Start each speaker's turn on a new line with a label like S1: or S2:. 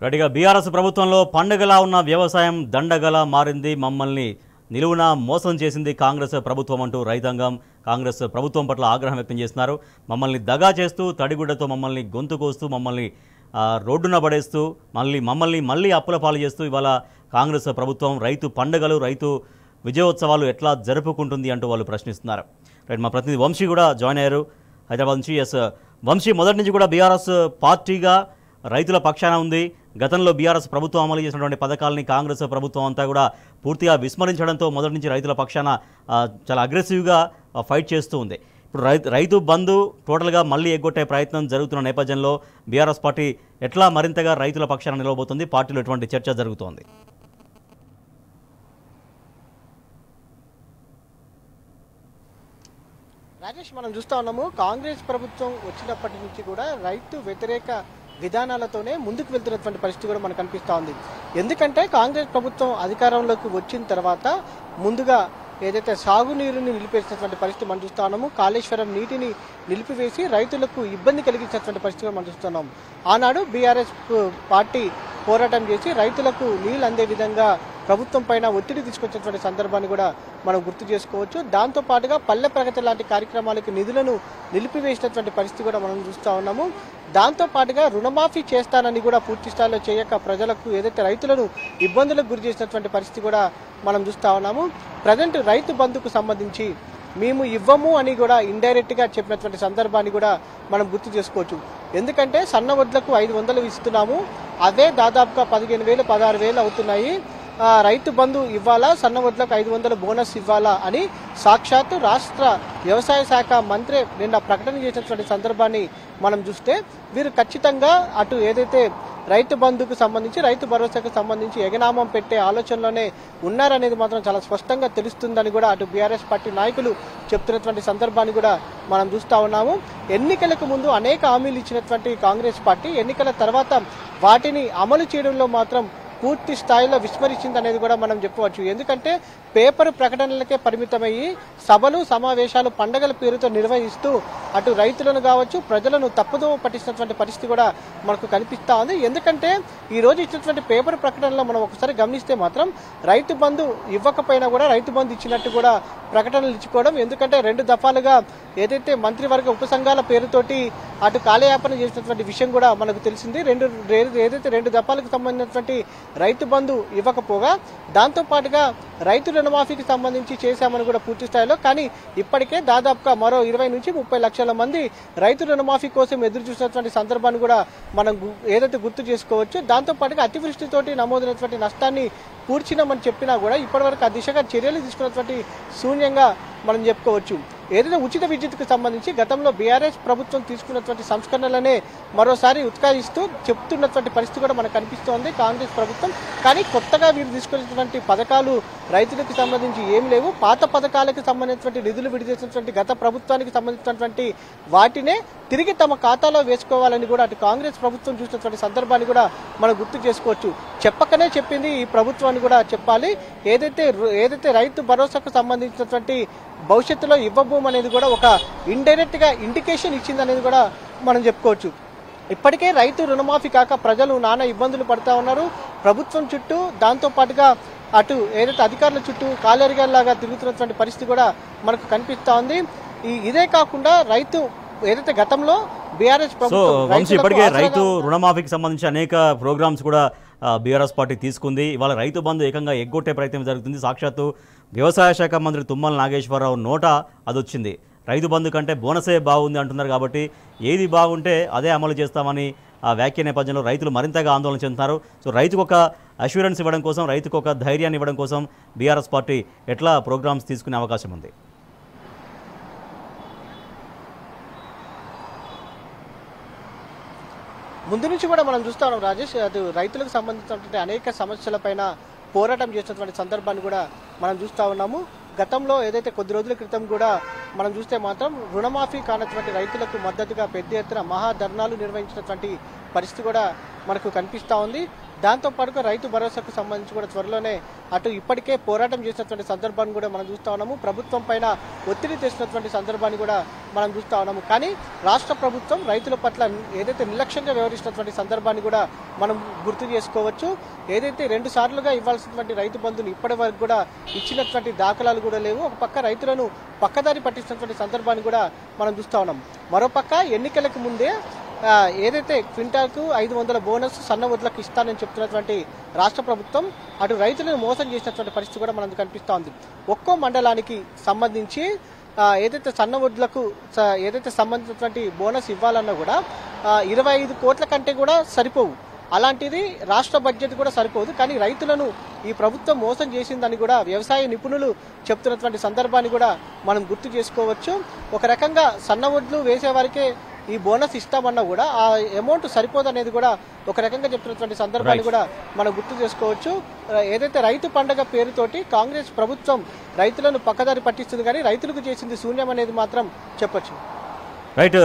S1: రెడ్డిగా BRS ప్రభుత్వంలో పండుగలా ఉన్న వ్యవసాయం దండగలా మారింది. మమ్మల్ని నిలువున మోసం చేసింది కాంగ్రెస్ ప్రభుత్వం అంటూ రైతాంగం కాంగ్రెస్ ప్రభుత్వం పట్ల ఆగ్రహం వ్యక్తం చేస్తున్నారు. మమ్మల్ని దగా చేస్తూ తడిగుడ్డతో మమ్మల్ని గొంతు కోస్తూ మమ్మల్ని రోడ్డున పడేస్తూ మళ్ళీ అప్పుల పాలు చేస్తూ ఇవాళ కాంగ్రెస్ ప్రభుత్వం రైతు పండుగలు రైతు విజయోత్సవాలు ఎట్లా జరుపుకుంటుంది అంటూ వాళ్ళు ప్రశ్నిస్తున్నారు. రైట్, మా ప్రతినిధి వంశీ కూడా జాయిన్ అయ్యారు హైదరాబాద్ నుంచి. వంశీ, మొదటి నుంచి కూడా బీఆర్ఎస్ పార్టీగా రైతుల పక్షాన ఉంది. గతంలో బీఆర్ఎస్ ప్రభుత్వం అమలు చేసినటువంటి పథకాలని కాంగ్రెస్ ప్రభుత్వం అంతా కూడా పూర్తిగా విస్మరించడంతో మొదటి నుంచి రైతుల పక్షాన చాలా అగ్రెసివ్గా ఫైట్ చేస్తూ ఉంది. ఇప్పుడు రైతు బంధు టోటల్గా మళ్ళీ ఎగ్గొట్టే ప్రయత్నం జరుగుతున్న నేపథ్యంలో బీఆర్ఎస్ పార్టీ ఎట్లా మరింతగా రైతుల పక్షాన నిలవబోతుంది? పార్టీలో ఎటువంటి చర్చ జరుగుతోంది?
S2: రాజేష్, మనం చూస్తా ఉన్నాము కాంగ్రెస్ ప్రభుత్వం వచ్చినప్పటి నుంచి కూడా రైతు వ్యతిరేక విధానాలతోనే ముందుకు వెళ్తున్నటువంటి పరిస్థితి కూడా మనకు కనిపిస్తూ ఉంది. ఎందుకంటే కాంగ్రెస్ ప్రభుత్వం అధికారంలోకి వచ్చిన తర్వాత ముందుగా ఏదైతే సాగునీరుని నిలిపేసినటువంటి పరిస్థితి మనం చూస్తా ఉన్నాము. కాళేశ్వరం నీటిని నిలిపివేసి రైతులకు ఇబ్బంది కలిగించినటువంటి పరిస్థితి మనం చూస్తున్నాం. ఆనాడు బీఆర్ఎస్ పార్టీ పోరాటం చేసి రైతులకు నీళ్ళు అందే విధంగా ప్రభుత్వం పైన ఒత్తిడి తీసుకొచ్చినటువంటి సందర్భాన్ని కూడా మనం గుర్తు చేసుకోవచ్చు. దాంతో పాటుగా పల్లె ప్రగతి లాంటి కార్యక్రమాలకు నిధులను నిలిపివేసినటువంటి పరిస్థితి కూడా మనం చూస్తూ ఉన్నాము. దాంతో పాటుగా రుణమాఫీ చేస్తానని కూడా పూర్తి స్థాయిలో చేయక ప్రజలకు ఏదైతే రైతులను ఇబ్బందులకు గురి చేసినటువంటి పరిస్థితి కూడా మనం చూస్తూ ఉన్నాము. ప్రజెంట్ రైతు బంధుకు సంబంధించి మేము ఇవ్వము అని కూడా ఇండైరెక్ట్ గా చెప్పినటువంటి సందర్భాన్ని కూడా మనం గుర్తు చేసుకోవచ్చు. ఎందుకంటే సన్న వడ్లకు 500 ఇస్తున్నాము, అదే దాదాపుగా 15,000 16,000 అవుతున్నాయి. రైతు బంధు ఇవ్వాలా, సన్న వడ్లకు 500 బోనస్ ఇవ్వాలా అని సాక్షాత్తు రాష్ట్ర వ్యవసాయ శాఖ మంత్రి నిన్న ప్రకటన చేసినటువంటి సందర్భాన్ని మనం చూస్తే వీరు ఖచ్చితంగా అటు ఏదైతే రైతు బంధుకు సంబంధించి రైతు భరోసాకు సంబంధించి ఎగనామం పెట్టే ఆలోచనలోనే ఉన్నారనేది మాత్రం చాలా స్పష్టంగా తెలుస్తుందని కూడా అటు బీఆర్ఎస్ పార్టీ నాయకులు చెప్తున్నటువంటి సందర్భాన్ని కూడా మనం చూస్తూ ఉన్నాము. ఎన్నికలకు ముందు అనేక హామీలు ఇచ్చినటువంటి కాంగ్రెస్ పార్టీ ఎన్నికల తర్వాత వాటిని అమలు చేయడంలో మాత్రం పూర్తి స్థాయిలో విస్మరించింది అనేది కూడా మనం చెప్పవచ్చు. ఎందుకంటే పేపర్ ప్రకటనలకే పరిమితమయ్యి సభలు సమావేశాలు పండగల పేరుతో నిర్వహిస్తూ అటు రైతులను కావచ్చు ప్రజలను తప్పుదో పట్టించినటువంటి పరిస్థితి కూడా మనకు కనిపిస్తూ ఉంది. ఎందుకంటే ఈ రోజు ఇచ్చినటువంటి పేపర్ ప్రకటనలో మనం ఒకసారి గమనిస్తే మాత్రం రైతు బంధు ఇవ్వకపోయినా కూడా రైతు బంధు ఇచ్చినట్టు కూడా ప్రకటనలు ఇచ్చుకోవడం. ఎందుకంటే 2 దఫాలుగా ఏదైతే మంత్రివర్గ ఉపసంఘాల పేరుతోటి అటు కాలయాపన చేసినటువంటి విషయం కూడా మనకు తెలిసింది. ఏదైతే 2 దఫాలకు సంబంధించినటువంటి రైతు బంధు ఇవ్వకపోగా దాంతో పాటుగా రైతు రుణమాఫీకి సంబంధించి చేశామని కూడా పూర్తి స్థాయిలో, కానీ ఇప్పటికే దాదాపుగా మరో 20 నుంచి 30 లక్షల మంది రైతు రుణమాఫీ కోసం ఎదురు చూసినటువంటి సందర్భాన్ని కూడా మనం ఏదైతే గుర్తు చేసుకోవచ్చు. దాంతో పాటుగా అతివృష్టితోటి నమోదైనటువంటి నష్టాన్ని పూడ్చినామని చెప్పినా కూడా ఇప్పటివరకు ఆ దిశగా చర్యలు తీసుకున్నటువంటి శూన్యంగా మనం చెప్పుకోవచ్చు. ఏదైతే ఉచిత విద్యుత్కు సంబంధించి గతంలో బీఆర్ఎస్ ప్రభుత్వం తీసుకున్నటువంటి సంస్కరణలనే మరోసారి ఉత్కాదిస్తూ చెప్తున్నటువంటి పరిస్థితి కూడా మనకు కనిపిస్తోంది కాంగ్రెస్ ప్రభుత్వం. కానీ కొత్తగా వీరు తీసుకున్నటువంటి పథకాలు రైతులకు సంబంధించి ఏం లేవు. పాత పథకాలకు సంబంధించినటువంటి నిధులు విడుదలైనటువంటి గత ప్రభుత్వానికి సంబంధించినటువంటి వాటినే తిరిగి తమ ఖాతాలో వేసుకోవాలని కూడా అటు కాంగ్రెస్ ప్రభుత్వం చూసినటువంటి సందర్భాన్ని కూడా మనం గుర్తు చేసుకోవచ్చు. చెప్పకనే చెప్పింది ఈ ప్రభుత్వాన్ని కూడా చెప్పాలి. ఏదైతే రైతు భరోసాకు సంబంధించినటువంటి భవిష్యత్తులో ఇవ్వబోం అనేది కూడా ఒక ఇండైరెక్ట్ గా ఇండికేషన్ ఇచ్చిందనేది కూడా మనం చెప్పుకోవచ్చు. ఇప్పటికే రైతు రుణమాఫీ కాక ప్రజలు నానా ఇబ్బందులు పడుతూ ఉన్నారు. ప్రభుత్వం చుట్టూ దాంతో పాటుగా అటు ఏదైతే అధికారుల చుట్టూ కాలేరిగాల్లాగా తిరుగుతున్నటువంటి పరిస్థితి కూడా మనకు కనిపిస్తా ఉంది. ఇదే కాకుండా రైతు ఏదైతే గతంలో బీఆర్ఎస్ ప్రభుత్వం
S1: ఇప్పటికే రైతు రుణమాఫీకి సంబంధించి అనేక ప్రోగ్రామ్స్ కూడా బీఆర్ఎస్ పార్టీ తీసుకుంది. ఇవాళ రైతు బంధు ఏకంగా ఎగ్గొట్టే ప్రయత్నం జరుగుతుంది. సాక్షాత్తు వ్యవసాయ శాఖ మంత్రి తుమ్మల నాగేశ్వరరావు నోట అదొచ్చింది. రైతు బంధు కంటే బోనసే బాగుంది అంటున్నారు. కాబట్టి ఏది బాగుంటే అదే అమలు చేస్తామని ఆ వ్యాఖ్య నేపథ్యంలో రైతులు మరింతగా ఆందోళన చెందుతున్నారు. సో రైతుకు ఒక అష్యూరెన్స్ ఇవ్వడం కోసం, రైతుకు ఒక ధైర్యాన్ని ఇవ్వడం కోసం బీఆర్ఎస్ పార్టీ ఎట్లా ప్రోగ్రామ్స్ తీసుకునే అవకాశం ఉంది?
S2: ముందు నుంచి కూడా మనం చూస్తా ఉన్నాం రాజేష్, అది రైతులకు సంబంధించినటువంటి అనేక సమస్యలపైన పోరాటం చేసినటువంటి సందర్భాన్ని కూడా మనం చూస్తూ ఉన్నాము. గతంలో ఏదైతే కొద్ది రోజుల క్రితం కూడా మనం చూస్తే మాత్రం రుణమాఫీ కానటువంటి రైతులకు మద్దతుగా పెద్ద ఎత్తున మహాధర్నాలు నిర్వహించినటువంటి పరిస్థితి కూడా మనకు కనిపిస్తూ ఉంది. దాంతో పాటుగా రైతు భరోసాకు సంబంధించి కూడా త్వరలోనే అటు ఇప్పటికే పోరాటం చేసినటువంటి సందర్భాన్ని కూడా మనం చూస్తా ఉన్నాము. ప్రభుత్వం పైన ఒత్తిడి తెచ్చినటువంటి సందర్భాన్ని కూడా మనం చూస్తా ఉన్నాము. కానీ రాష్ట్ర ప్రభుత్వం రైతుల పట్ల ఏదైతే నిర్లక్ష్యంగా వ్యవహరిస్తున్నటువంటి సందర్భాన్ని కూడా మనం గుర్తు చేసుకోవచ్చు. ఏదైతే 2 సార్లుగా ఇవ్వాల్సినటువంటి రైతు బంధుని ఇప్పటి వరకు కూడా ఇచ్చినటువంటి దాఖలాలు కూడా లేవు. ఒక పక్క రైతులను పక్కదారి పట్టిస్తున్నటువంటి సందర్భాన్ని కూడా మనం చూస్తా ఉన్నాం. మరోపక్క ఎన్నికలకు ముందే ఏదైతే క్వింటాల్కు 500 బోనస్ సన్న వడ్లకు ఇస్తానని చెప్తున్నటువంటి రాష్ట్ర ప్రభుత్వం అటు రైతులను మోసం చేసినటువంటి పరిస్థితి కూడా మనకు కనిపిస్తూ ఉంది. ఒక్కో మండలానికి సంబంధించి ఏదైతే సన్న వడ్లకు ఏదైతే సంబంధించినటువంటి బోనస్ ఇవ్వాలన్నా కూడా 25 కోట్ల కంటే కూడా సరిపోవు. అలాంటిది రాష్ట్ర బడ్జెట్ కూడా సరిపోదు. కానీ రైతులను ఈ ప్రభుత్వం మోసం చేసిందని కూడా వ్యవసాయ నిపుణులు చెప్తున్నటువంటి సందర్భాన్ని కూడా మనం గుర్తు చేసుకోవచ్చు. ఒక రకంగా సన్న వడ్లు వేసేవారికే ఈ బోనస్ ఇస్తామన్నా కూడా ఆ అమౌంట్ సరిపోదనేది కూడా ఒక రకంగా చెప్తున్నటువంటి సందర్భాన్ని కూడా మనం గుర్తు చేసుకోవచ్చు. ఏదైతే రైతు పండగ పేరుతోటి కాంగ్రెస్ ప్రభుత్వం రైతులను పక్కదారి పట్టిస్తుంది, కానీ రైతులకు చేసింది శూన్యం అనేది మాత్రం చెప్పొచ్చు.
S1: రైట్.